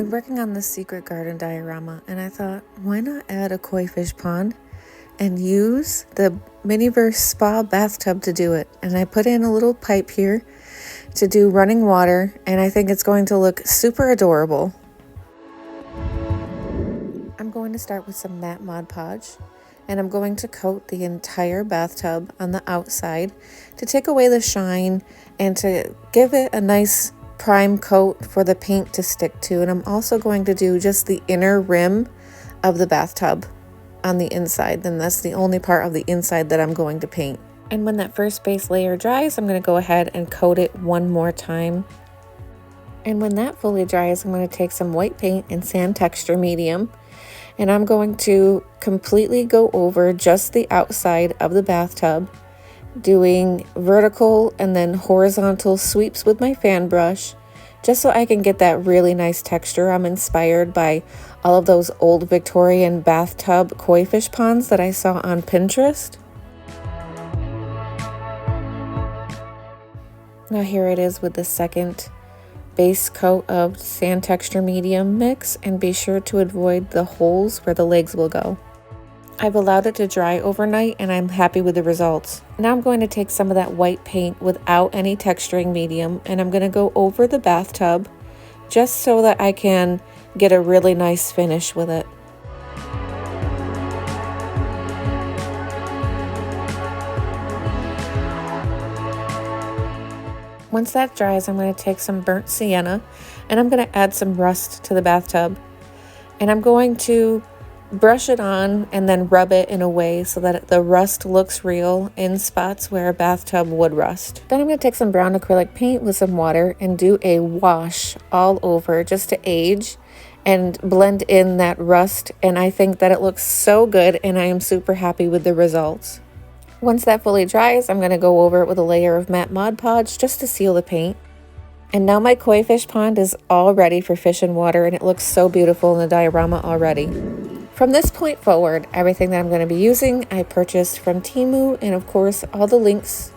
been working on this secret garden diorama, and I thought, why not add a koi fish pond and use the MiniVerse spa bathtub to do it? And I put in a little pipe here to do running water, and I think it's going to look super adorable. I'm going to start with some matte Mod Podge, and I'm going to coat the entire bathtub on the outside to take away the shine and to give it a nice prime coat for the paint to stick to. And I'm also going to do just the inner rim of the bathtub on the inside. Then that's the only part of the inside that I'm going to paint. And when that first base layer dries, I'm going to go ahead and coat it one more time. And when that fully dries, I'm going to take some white paint in sand texture medium, and I'm going to completely go over just the outside of the bathtub, doing vertical and then horizontal sweeps with my fan brush, just so I can get that really nice texture. I'm inspired by all of those old Victorian bathtub koi fish ponds that I saw on Pinterest. Now here it is with the second base coat of sand texture medium mix, and be sure to avoid the holes where the legs will go. I've allowed it to dry overnight and I'm happy with the results. Now I'm going to take some of that white paint without any texturing medium, and I'm going to go over the bathtub just so that I can get a really nice finish with it. Once that dries, I'm going to take some burnt sienna and I'm going to add some rust to the bathtub. And I'm going to brush it on and then rub it in a way so that the rust looks real in spots where a bathtub would rust. Then I'm going to take some brown acrylic paint with some water and do a wash all over just to age and blend in that rust. And I think that it looks so good, and I am super happy with the results. Once that fully dries, I'm going to go over it with a layer of matte Mod Podge just to seal the paint. And now my koi fish pond is all ready for fish and water, and it looks so beautiful in the diorama already. From this point forward, everything that I'm going to be using I purchased from Temu, and of course all the links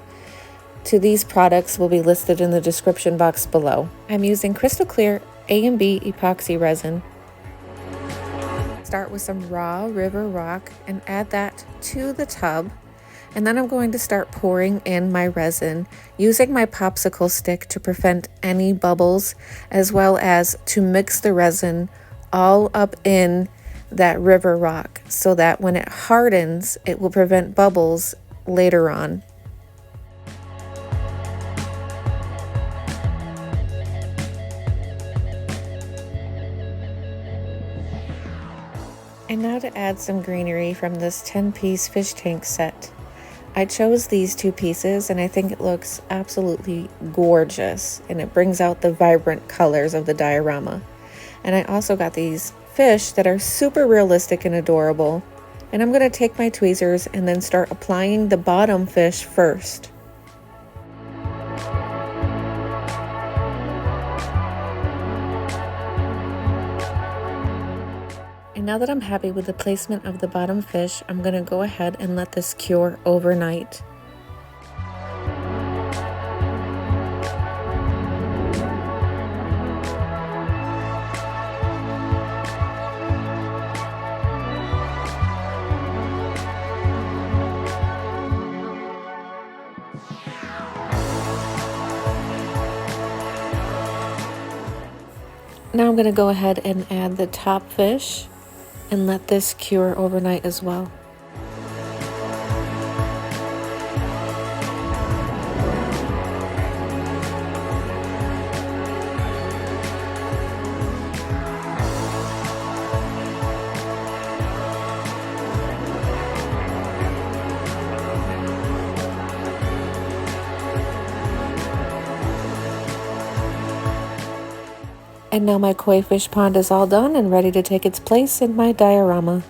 to these products will be listed in the description box below. I'm using crystal clear A&B epoxy resin. Start with some raw river rock and add that to the tub. And then I'm going to start pouring in my resin, using my popsicle stick to prevent any bubbles, as well as to mix the resin all up in that river rock so that when it hardens, it will prevent bubbles later on. And now to add some greenery from this 10-piece fish tank set. I chose these two pieces and I think it looks absolutely gorgeous, and it brings out the vibrant colors of the diorama. And I also got these fish that are super realistic and adorable. And I'm going to take my tweezers and then start applying the bottom fish first. And now that I'm happy with the placement of the bottom fish, I'm going to go ahead and let this cure overnight. Now I'm going to go ahead and add the top fish and let this cure overnight as well. And now my koi fish pond is all done and ready to take its place in my diorama.